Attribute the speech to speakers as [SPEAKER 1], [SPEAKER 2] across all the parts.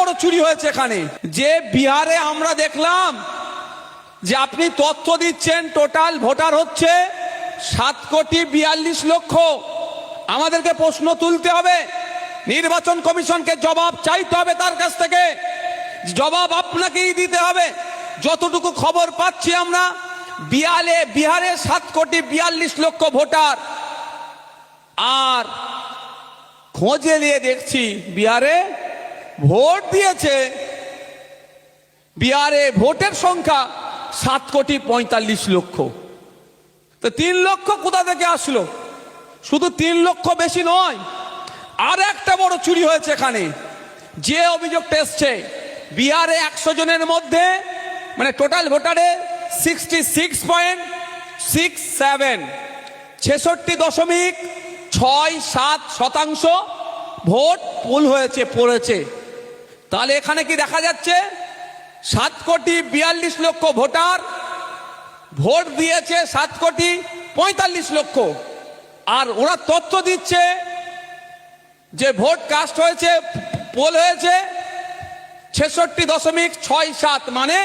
[SPEAKER 1] বড় চুরি হয়েছে এখানে, যে বিহারে আমরা দেখলাম যে আপনি তথ্য দিচ্ছেন টোটাল ভোটার হচ্ছে 7,42,00,000। আমাদেরকে প্রশ্ন তুলতে হবে, নির্বাচন কমিশনকে জবাব চাইতে হবে, তার কাছ থেকে জবাব আপনাকেই দিতে হবে। যতটুকু খবর পাচ্ছি আমরা, বিহারে 7,42,00,000 ভোটার, আর খোঁজে নিয়ে দেখছি বিহারে ভোট দিয়েছে, বিহারে ভোটের সংখ্যা 7,45,00,000। তো 3 লক্ষ কোথা থেকে আসলো? শুধু 3 লক্ষ বেশি নয়, আর একটা বড় চুরি হয়েছে এখানে। যে অভিযোগটা এসছে, বিহারে 100 জনের মধ্যে মানে টোটাল ভোটারে 66.67 66.67% ভোট পুল হয়েছে, পড়েছে। তাহলে এখানে কি দেখা যাচ্ছে, 7,42,00,000 ভোটার ভোট দিয়েছে 7,45,00,000, আর ওরা তথ্য দিচ্ছে যে ভোট কাস্ট হয়েছে, পোল হয়েছে 66.67, মানে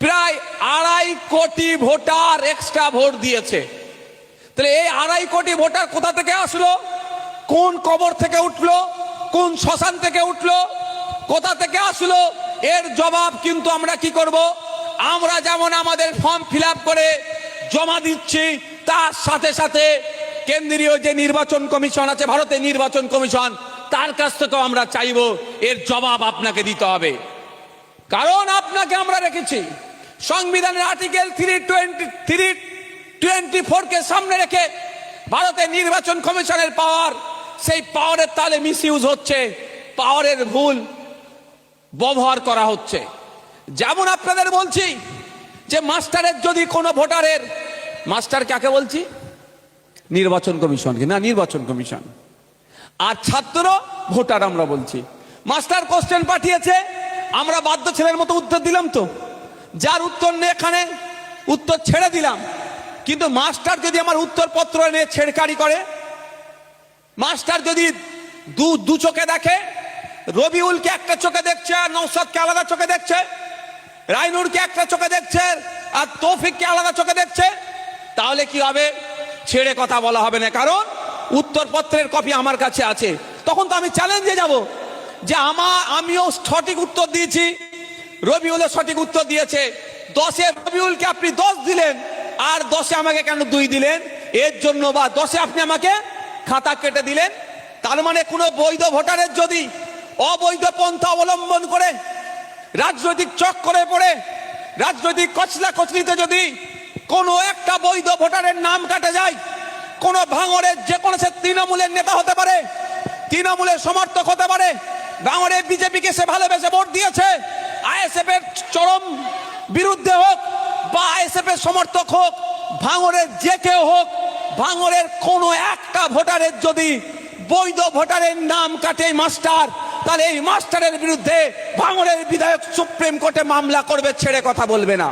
[SPEAKER 1] প্রায় 2.5 কোটি ভোটার এক্সট্রা ভোট দিয়েছে। তাহলে এই 2.5 কোটি ভোটার কোথা থেকে আসলো? কোন কবর থেকে উঠলো? কোন শ্মশান থেকে উঠলো? কোথা থেকে আসলো? এর জবাব কিন্তু আমরা কি করব? আমরা যেমন আমাদের ফর্ম ফিল আপ করে জমা দিচ্ছি, তার সাথে সাথে কেন্দ্রীয় যে নির্বাচন কমিশন আছে, ভারতের নির্বাচন কমিশন, তার কাছ থেকেও আমরা চাইব এর জবাব আপনাকে দিতে হবে। কারণ আপনাকে আমরা রেখেছি সংবিধানের আর্টিকেল 324 কে সামনে রেখে ভারতের নির্বাচন কমিশনের পাওয়ার, সেই পাওয়ারের তালে মিসইউজ হচ্ছে, পাওয়ারের ভুল ব্যবহার করা হচ্ছে। যেমন আপনাদের বলছি যে মাস্টারের যদি কোনো ভোটারের, মাস্টার কাকে বলছি? নির্বাচন কমিশনকে, না নির্বাচন কমিশন, আর ছাত্র ভোটার আমরা বলছি। মাস্টার কোশ্চেন পাঠিয়েছে, আমরা বাধ্য ছেলের মতো উত্তর দিলাম, তো যার উত্তর নেই এখানে উত্তর ছেড়ে দিলাম। কিন্তু মাস্টার যদি আমার উত্তরপত্র নিয়ে ছেড়কারি করে, মাস্টার যদি দু চোখে দেখে, রবিউলকে একটা চোখে দেখছে আর নওশাদকে আলাদা চোখে দেখছে, রাইনুরকে একটা চোখে দেখছে আর তৌফিককে আলাদা চোখে দেখছে, তাহলে কি হবে? ছেড়ে কথা বলা হবে না, কারণ উত্তরপত্রের কপি আমার কাছে আছে। তখন তো আমি চ্যালেঞ্জে যাব যে আমিও সঠিক উত্তর দিয়েছি, রবিউলও সঠিক উত্তর দিয়েছে, 10-এ রবিউলকে আপনি 10 দিলেন, আর 10-এ আমাকে কেন 2 দিলেন? এর জন্য, বা 10-এ আপনি আমাকে খাতা কেটে দিলেন। তার মানে কোনো বৈধ ভোটারের যদি অবৈধ পন্থা অবলম্বন করে, রাজনৈতিক চক্করে পড়ে, রাজনৈতিক কচলা কচলিতে যদি কোনো একটা বৈধ ভোটারের নাম কাটা যায়, কোন ভাঙড়ের যে কোনো, সে তৃণমূলের নেতা হতে পারে, তৃণমূলের সমর্থক হতে পারে, ভাঙড়ের বিজেপিকে সে ভালোবেসে ভোট দিয়েছে, আইএসএফ এর চরম বিরুদ্ধে হোক বা আইএসএফ এর সমর্থক হোক, ভাঙড়ের যে কেউ হোক, ভাঙড়ের কোনো একটা ভোটারের যদি বৈধ ভোটারের নাম কাটে মাস্টার, তাহলে এই মাস্টারের বিরুদ্ধে ভাঙড়ের বিধায়ক সুপ্রিম কোর্টে মামলা করবে, ছেড়ে কথা বলবে না।